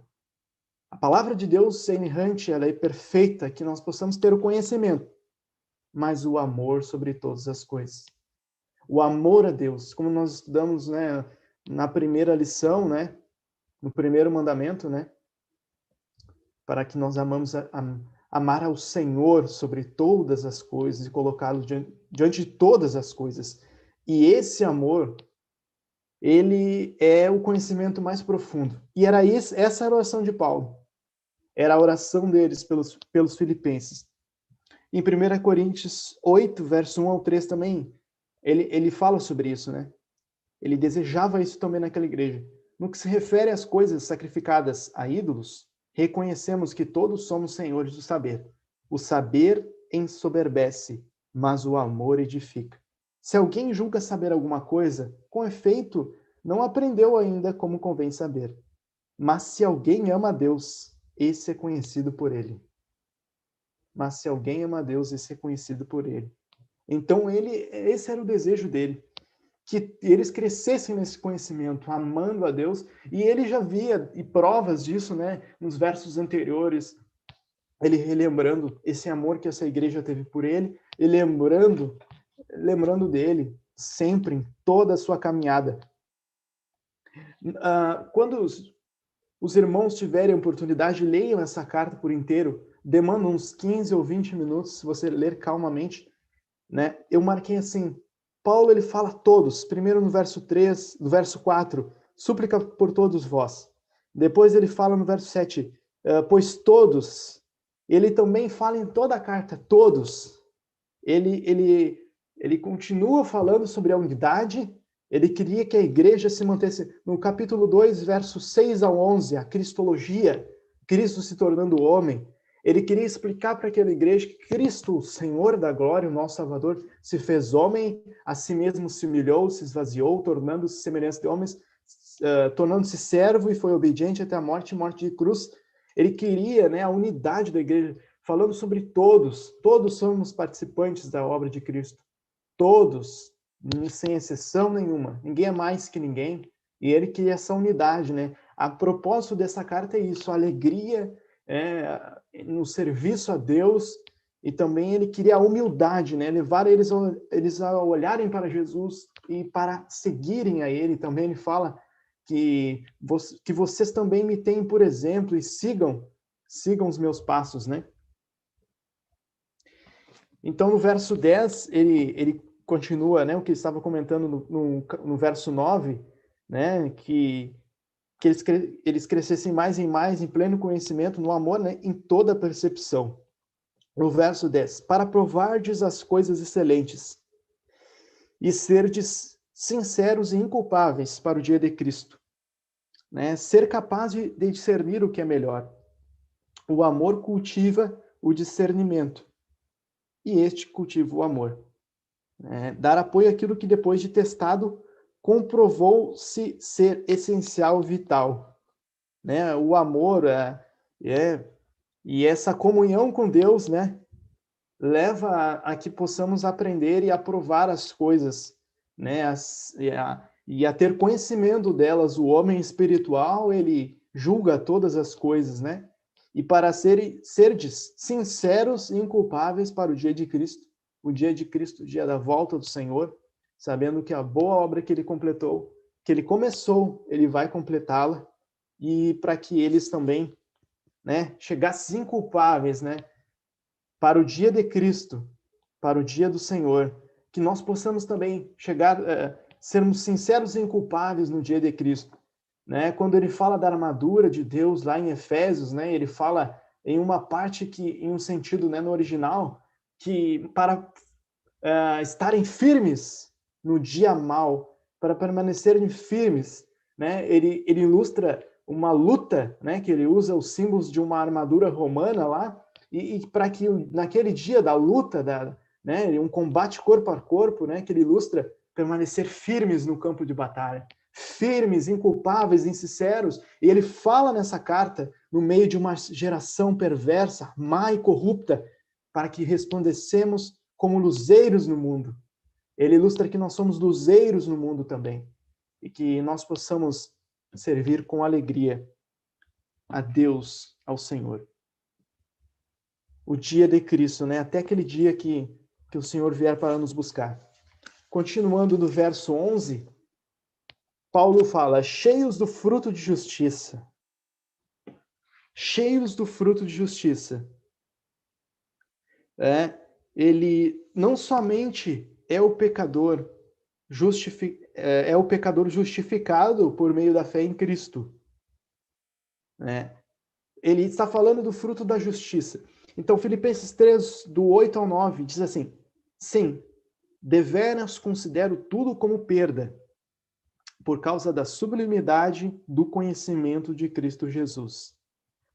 A palavra de Deus é inerrante, ela é perfeita, que nós possamos ter o conhecimento, mas o amor sobre todas as coisas. O amor a Deus, como nós estudamos, né, na primeira lição, né, no primeiro mandamento, né, para que nós amar ao Senhor sobre todas as coisas e colocá-lo diante de todas as coisas. E esse amor, ele é o conhecimento mais profundo. E essa era a oração de Paulo. Era a oração deles pelos filipenses. Em 1 Coríntios 8, verso 1 ao 3 também, ele fala sobre isso, né? Ele desejava isso também naquela igreja. No que se refere às coisas sacrificadas a ídolos, reconhecemos que todos somos senhores do saber. O saber ensoberbece, mas o amor edifica. Se alguém julga saber alguma coisa, com efeito, não aprendeu ainda como convém saber. Mas se alguém ama a Deus, esse é conhecido por ele. Mas se alguém ama a Deus, esse é conhecido por ele. Então, esse era o desejo dele, que eles crescessem nesse conhecimento, amando a Deus, e ele já via e provas disso, né, nos versos anteriores, ele relembrando esse amor que essa igreja teve por ele, e lembrando dele sempre, em toda a sua caminhada. Quando os irmãos tiverem oportunidade, leiam essa carta por inteiro, demanda uns 15 ou 20 minutos, se você ler calmamente, né? Eu marquei assim, Paulo ele fala todos, primeiro no verso 3, no verso 4, súplica por todos vós. Depois ele fala no verso 7, pois todos. Ele também fala em toda a carta, todos. Ele continua falando sobre a unidade, ele queria que a igreja se mantesse. No capítulo 2, versos 6 ao 11, a cristologia, Cristo se tornando homem. Ele queria explicar para aquela igreja que Cristo, o Senhor da glória, o nosso Salvador, se fez homem, a si mesmo se humilhou, se esvaziou, tornando-se semelhança de homens, tornando-se servo e foi obediente até a morte de cruz. Ele queria, né, a unidade da igreja, falando sobre todos. Todos somos participantes da obra de Cristo. Todos, sem exceção nenhuma. Ninguém é mais que ninguém. E ele queria essa unidade, né? A propósito dessa carta é isso, a alegria no serviço a Deus, e também ele queria a humildade, né? Levar eles a olharem para Jesus e para seguirem a ele. Também ele fala que vocês também me têm por exemplo e sigam os meus passos, né? Então, no verso 10, ele continua, né, o que ele estava comentando no verso 9, né, que eles crescessem mais e mais em pleno conhecimento, no amor, né, em toda percepção. No verso 10, para provardes as coisas excelentes e serdes sinceros e inculpáveis para o dia de Cristo, né, ser capaz de discernir o que é melhor. O amor cultiva o discernimento e este cultiva o amor. Dar apoio àquilo que depois de testado comprovou-se ser essencial, vital. Né? O amor e essa comunhão com Deus, né, leva a que possamos aprender e aprovar as coisas, né, e a ter conhecimento delas. O homem espiritual, ele julga todas as coisas, né? E para serdes sinceros e inculpáveis para o dia de Cristo, o dia da volta do Senhor, sabendo que a boa obra que ele completou, que ele começou, ele vai completá-la, e para que eles também, né, chegassem inculpáveis, né, para o dia de Cristo, para o dia do Senhor, que nós possamos também sermos sinceros e inculpáveis no dia de Cristo. Né? Quando ele fala da armadura de Deus lá em Efésios, né, ele fala em uma parte em um sentido, né, no original, que para estarem firmes no dia mau, para permanecerem firmes, né, ele ilustra uma luta, né, que ele usa os símbolos de uma armadura romana lá, e para que naquele dia da luta, né, um combate corpo a corpo, né, que ele ilustra permanecer firmes no campo de batalha, firmes, inculpáveis, insinceros. E ele fala nessa carta, no meio de uma geração perversa, má e corrupta, para que resplandecemos como luzeiros no mundo. Ele ilustra que nós somos luzeiros no mundo também, e que nós possamos servir com alegria a Deus, ao Senhor. O dia de Cristo, né? Até aquele dia que o Senhor vier para nos buscar. Continuando do verso 11, Paulo fala, cheios do fruto de justiça. Cheios do fruto de justiça. Ele não somente é o pecador justificado por meio da fé em Cristo. Ele está falando do fruto da justiça. Então, Filipenses 3, do 8 ao 9, diz assim, sim, deveras considero tudo como perda, por causa da sublimidade do conhecimento de Cristo Jesus,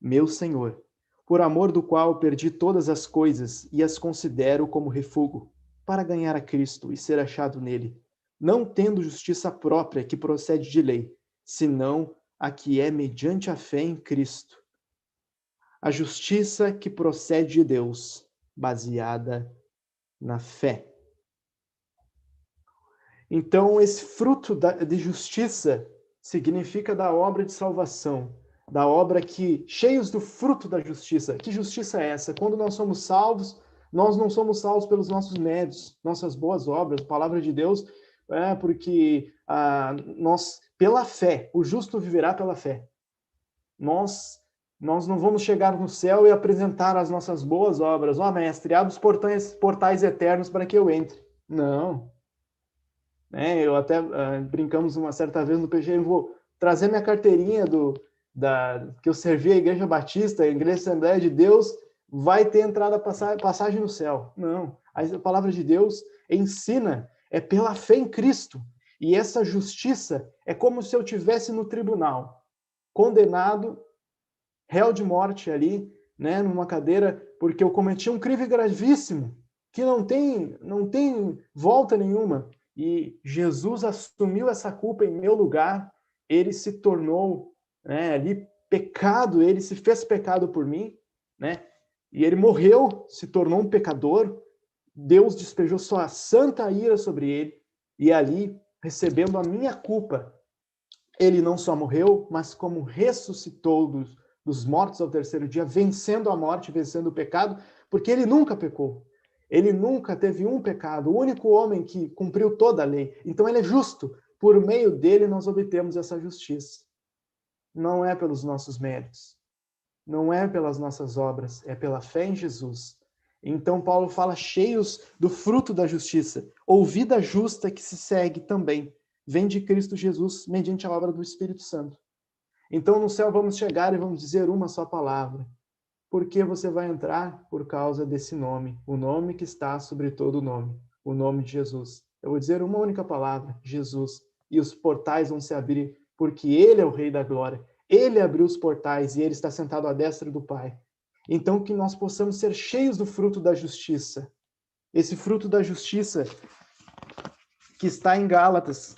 meu Senhor, por amor do qual perdi todas as coisas e as considero como refúgio, para ganhar a Cristo e ser achado nele, não tendo justiça própria que procede de lei, senão a que é mediante a fé em Cristo. A justiça que procede de Deus, baseada na fé. Então, esse fruto de justiça significa da obra de salvação, da obra cheios do fruto da justiça. Que justiça é essa? Quando nós somos salvos, nós não somos salvos pelos nossos méritos, nossas boas obras, palavra de Deus, porque nós, pela fé, o justo viverá pela fé. Nós não vamos chegar no céu e apresentar as nossas boas obras. Mestre, abre os portais eternos para que eu entre. Não. né? Eu até brincamos uma certa vez no PG, eu vou trazer minha carteirinha que eu servi a Igreja Batista, a Igreja Assembleia de Deus, vai ter entrada, passagem no céu. Não. A palavra de Deus ensina, é pela fé em Cristo. E essa justiça é como se eu tivesse no tribunal, condenado, réu de morte ali, né, numa cadeira, porque eu cometi um crime gravíssimo, que não tem volta nenhuma. E Jesus assumiu essa culpa em meu lugar, ele se tornou, né, ali pecado, ele se fez pecado por mim, né? E ele morreu, se tornou um pecador. Deus despejou sua santa ira sobre ele, e ali, recebendo a minha culpa, ele não só morreu, mas como ressuscitou dos mortos ao terceiro dia, vencendo a morte, vencendo o pecado, porque ele nunca pecou. Ele nunca teve um pecado, o único homem que cumpriu toda a lei. Então ele é justo. Por meio dele nós obtemos essa justiça. Não é pelos nossos méritos, não é pelas nossas obras, é pela fé em Jesus. Então Paulo fala cheios do fruto da justiça, ou vida justa que se segue também, vem de Cristo Jesus mediante a obra do Espírito Santo. Então no céu vamos chegar e vamos dizer uma só palavra. Porque você vai entrar por causa desse nome, o nome que está sobre todo nome, o nome de Jesus. Eu vou dizer uma única palavra, Jesus, e os portais vão se abrir, porque ele é o Rei da Glória. Ele abriu os portais e ele está sentado à destra do Pai. Então que nós possamos ser cheios do fruto da justiça. Esse fruto da justiça que está em Gálatas,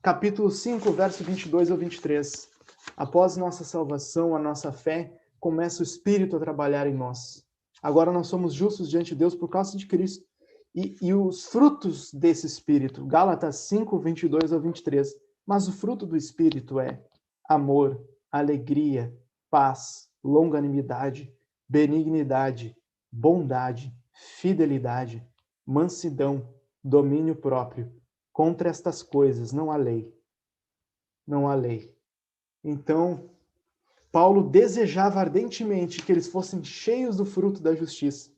capítulo 5, verso 22 ao 23. Após nossa salvação, a nossa fé, começa o Espírito a trabalhar em nós. Agora nós somos justos diante de Deus por causa de Cristo. E os frutos desse Espírito, Gálatas 5, 22 ao 23. Mas o fruto do Espírito é amor, alegria, paz, longanimidade, benignidade, bondade, fidelidade, mansidão, domínio próprio. Contra estas coisas não há lei. Não há lei. Então, Paulo desejava ardentemente que eles fossem cheios do fruto da justiça.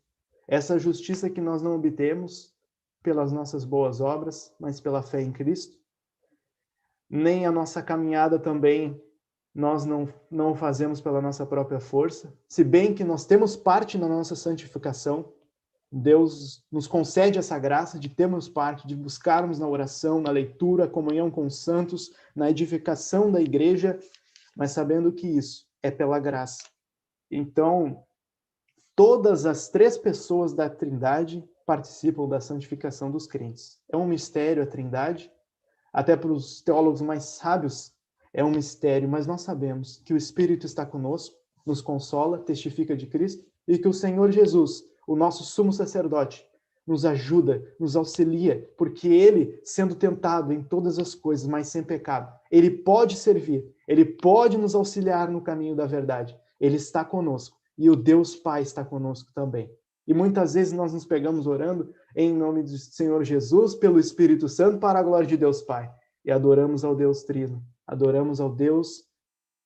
Essa justiça que nós não obtemos pelas nossas boas obras, mas pela fé em Cristo. Nem a nossa caminhada também nós não fazemos pela nossa própria força. Se bem que nós temos parte na nossa santificação, Deus nos concede essa graça de termos parte, de buscarmos na oração, na leitura, comunhão com os santos, na edificação da igreja, mas sabendo que isso é pela graça. Então, todas as três pessoas da Trindade participam da santificação dos crentes. É um mistério a Trindade, até para os teólogos mais sábios é um mistério, mas nós sabemos que o Espírito está conosco, nos consola, testifica de Cristo, e que o Senhor Jesus, o nosso sumo sacerdote, nos ajuda, nos auxilia, porque ele, sendo tentado em todas as coisas, mas sem pecado, ele pode servir, ele pode nos auxiliar no caminho da verdade. Ele está conosco e o Deus Pai está conosco também. E muitas vezes nós nos pegamos orando em nome do Senhor Jesus, pelo Espírito Santo, para a glória de Deus Pai. E adoramos ao Deus Trino, adoramos ao Deus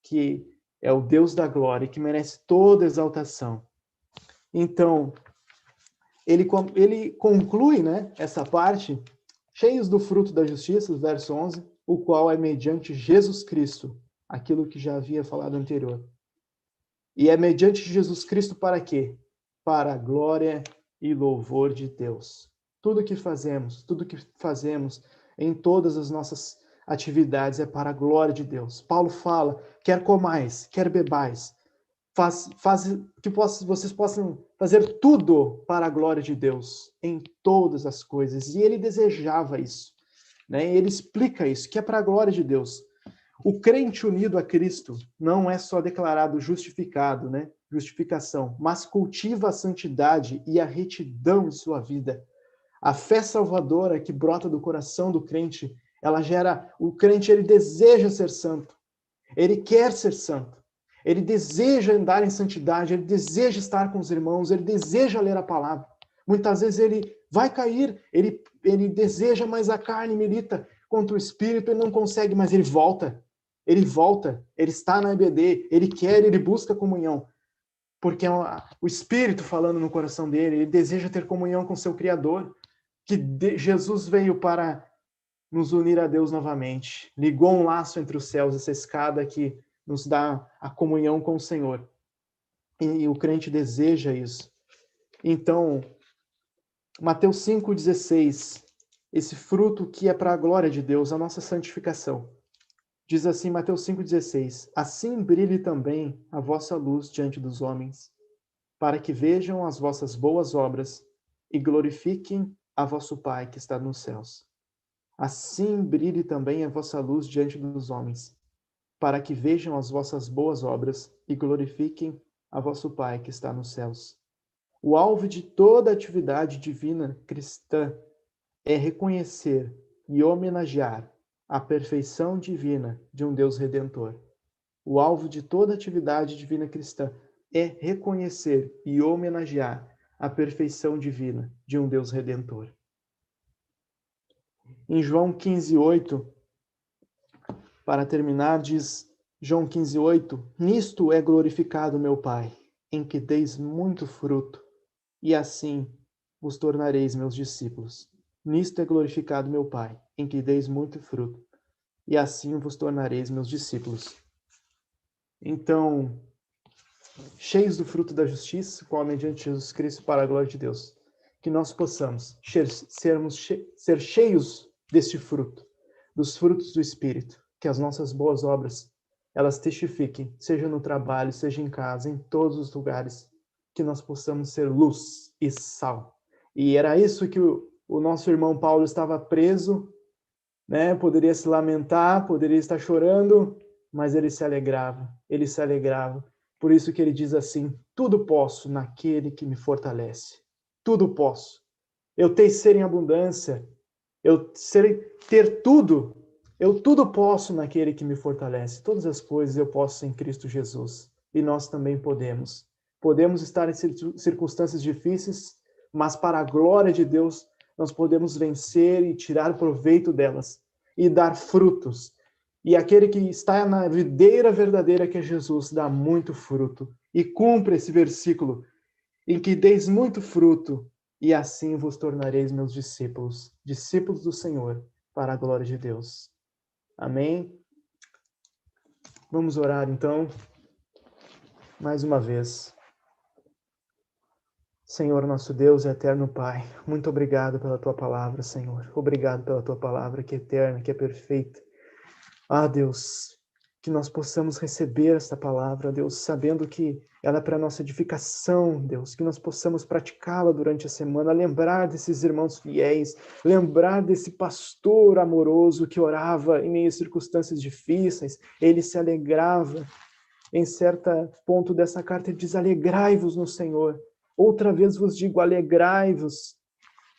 que é o Deus da glória e que merece toda exaltação. Então, ele conclui, né, essa parte, cheios do fruto da justiça, verso 11, o qual é mediante Jesus Cristo, aquilo que já havia falado anterior. E é mediante Jesus Cristo para quê? Para a glória e louvor de Deus. Tudo que fazemos em todas as nossas atividades é para a glória de Deus. Paulo fala, quer comais, quer bebais, que vocês possam fazer tudo para a glória de Deus, em todas as coisas. E ele desejava isso, né? Ele explica isso, que é para a glória de Deus. O crente unido a Cristo não é só declarado justificado, né? Justificação, mas cultiva a santidade e a retidão em sua vida. A fé salvadora que brota do coração do crente, ela gera... O crente, ele deseja ser santo. Ele quer ser santo. Ele deseja andar em santidade, ele deseja estar com os irmãos, ele deseja ler a palavra. Muitas vezes ele vai cair, ele deseja, mas a carne milita contra o espírito, ele não consegue, mas ele volta, ele está na EBD, ele quer, ele busca comunhão, porque é o espírito falando no coração dele, ele deseja ter comunhão com seu Criador, que Jesus veio para nos unir a Deus novamente. Ligou um laço entre os céus, essa escada que nos dá a comunhão com o Senhor. E o crente deseja isso. Então, Mateus 5,16, esse fruto que é para a glória de Deus, a nossa santificação. Diz assim, Mateus 5,16, assim brilhe também a vossa luz diante dos homens, para que vejam as vossas boas obras e glorifiquem a vosso Pai que está nos céus. Assim brilhe também a vossa luz diante dos homens, para que vejam as vossas boas obras e glorifiquem a vosso Pai que está nos céus. O alvo de toda atividade divina cristã é reconhecer e homenagear a perfeição divina de um Deus redentor. O alvo de toda atividade divina cristã é reconhecer e homenagear a perfeição divina de um Deus redentor. Em João 15:8, para terminar, diz João 15:8, nisto é glorificado meu Pai, em que deis muito fruto, e assim vos tornareis meus discípulos. Nisto é glorificado meu Pai, em que deis muito fruto, e assim vos tornareis meus discípulos. Então, cheios do fruto da justiça, qual mediante Jesus Cristo para a glória de Deus, que nós possamos ser cheios deste fruto, dos frutos do Espírito, que as nossas boas obras, elas testifiquem, seja no trabalho, seja em casa, em todos os lugares, que nós possamos ser luz e sal. E era isso que o nosso irmão Paulo estava preso, né? Poderia se lamentar, poderia estar chorando, mas ele se alegrava, Por isso que ele diz assim, tudo posso naquele que me fortalece. Tudo posso. Eu tenho ser em abundância, ter tudo, eu tudo posso naquele que me fortalece. Todas as coisas eu posso em Cristo Jesus. E nós também podemos. Podemos estar em circunstâncias difíceis, mas para a glória de Deus, nós podemos vencer e tirar proveito delas e dar frutos. E aquele que está na videira verdadeira que é Jesus dá muito fruto. E cumpre esse versículo, em que deis muito fruto, e assim vos tornareis meus discípulos, discípulos do Senhor, para a glória de Deus. Amém? Vamos orar então, mais uma vez. Senhor, nosso Deus e eterno Pai, muito obrigado pela Tua palavra, Senhor. Obrigado pela Tua palavra que é eterna, que é perfeita. Ah, Deus, que nós possamos receber esta palavra, Deus, sabendo que ela é para nossa edificação, Deus, que nós possamos praticá-la durante a semana, lembrar desses irmãos fiéis, lembrar desse pastor amoroso que orava em meio a circunstâncias difíceis, ele se alegrava. Em certo ponto dessa carta ele diz, alegrai-vos no Senhor. Outra vez vos digo, alegrai-vos.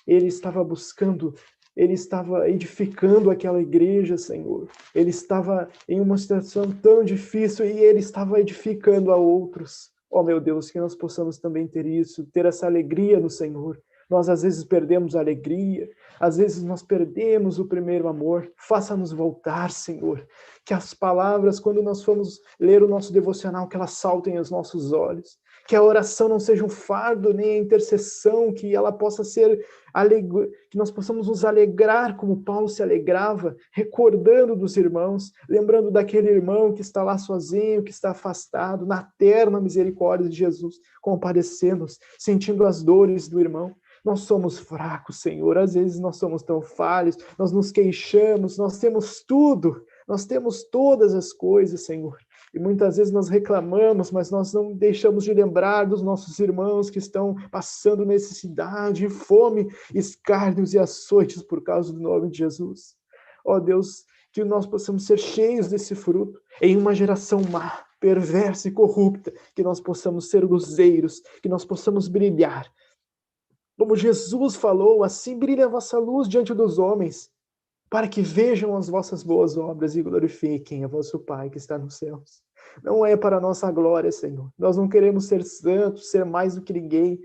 Ele estava buscando, ele estava edificando aquela igreja, Senhor. Ele estava em uma situação tão difícil e ele estava edificando a outros. Oh, meu Deus, que nós possamos também ter isso, ter essa alegria no Senhor. Nós, às vezes, perdemos a alegria, às vezes nós perdemos o primeiro amor. Faça-nos voltar, Senhor. Que as palavras, quando nós formos ler o nosso devocional, que elas saltem aos nossos olhos. Que a oração não seja um fardo, nem a intercessão, que ela possa ser que nós possamos nos alegrar como Paulo se alegrava, recordando dos irmãos, lembrando daquele irmão que está lá sozinho, que está afastado, na terna misericórdia de Jesus, compadecendo-nos, sentindo as dores do irmão. Nós somos fracos, Senhor, às vezes nós somos tão falhos, nós nos queixamos, nós temos tudo, nós temos todas as coisas, Senhor. E muitas vezes nós reclamamos, mas nós não deixamos de lembrar dos nossos irmãos que estão passando necessidade, fome, escárnios e açoites por causa do nome de Jesus. Ó Deus, que nós possamos ser cheios desse fruto em uma geração má, perversa e corrupta, que nós possamos ser luzeiros, que nós possamos brilhar. Como Jesus falou, assim brilha a vossa luz diante dos homens, para que vejam as vossas boas obras e glorifiquem a vosso Pai que está nos céus. Não é para a nossa glória, Senhor. Nós não queremos ser santos, ser mais do que ninguém,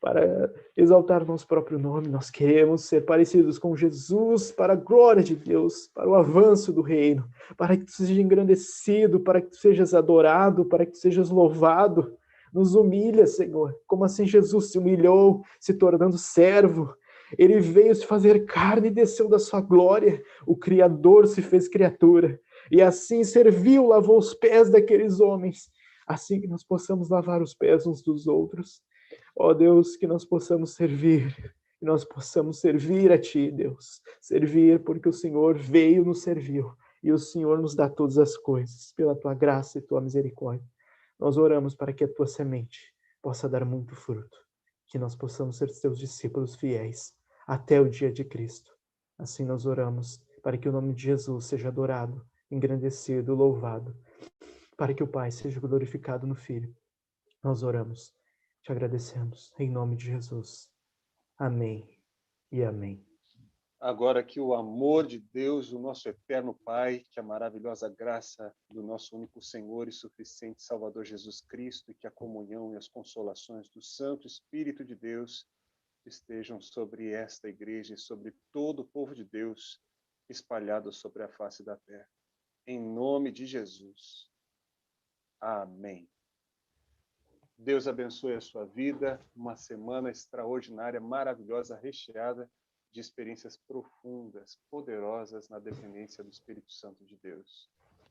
para exaltar nosso próprio nome. Nós queremos ser parecidos com Jesus, para a glória de Deus, para o avanço do reino, para que tu sejas engrandecido, para que tu sejas adorado, para que tu sejas louvado. Nos humilha, Senhor, como assim Jesus se humilhou, se tornando servo, Ele veio se fazer carne e desceu da sua glória. O Criador se fez criatura. E assim serviu, lavou os pés daqueles homens. Assim que nós possamos lavar os pés uns dos outros. Ó Deus, que nós possamos servir. Que nós possamos servir a Ti, Deus. Servir porque o Senhor veio, nos serviu. E o Senhor nos dá todas as coisas, pela Tua graça e Tua misericórdia. Nós oramos para que a Tua semente possa dar muito fruto. Que nós possamos ser Teus discípulos fiéis até o dia de Cristo. Assim nós oramos para que o nome de Jesus seja adorado, engrandecido, louvado, para que o Pai seja glorificado no Filho. Nós oramos, te agradecemos, em nome de Jesus. Amém e amém. Agora que o amor de Deus, o nosso eterno Pai, que a maravilhosa graça do nosso único Senhor e suficiente Salvador Jesus Cristo, e que a comunhão e as consolações do Santo Espírito de Deus estejam sobre esta igreja e sobre todo o povo de Deus espalhado sobre a face da terra. Em nome de Jesus. Amém. Deus abençoe a sua vida, uma semana extraordinária, maravilhosa, recheada de experiências profundas, poderosas na dependência do Espírito Santo de Deus.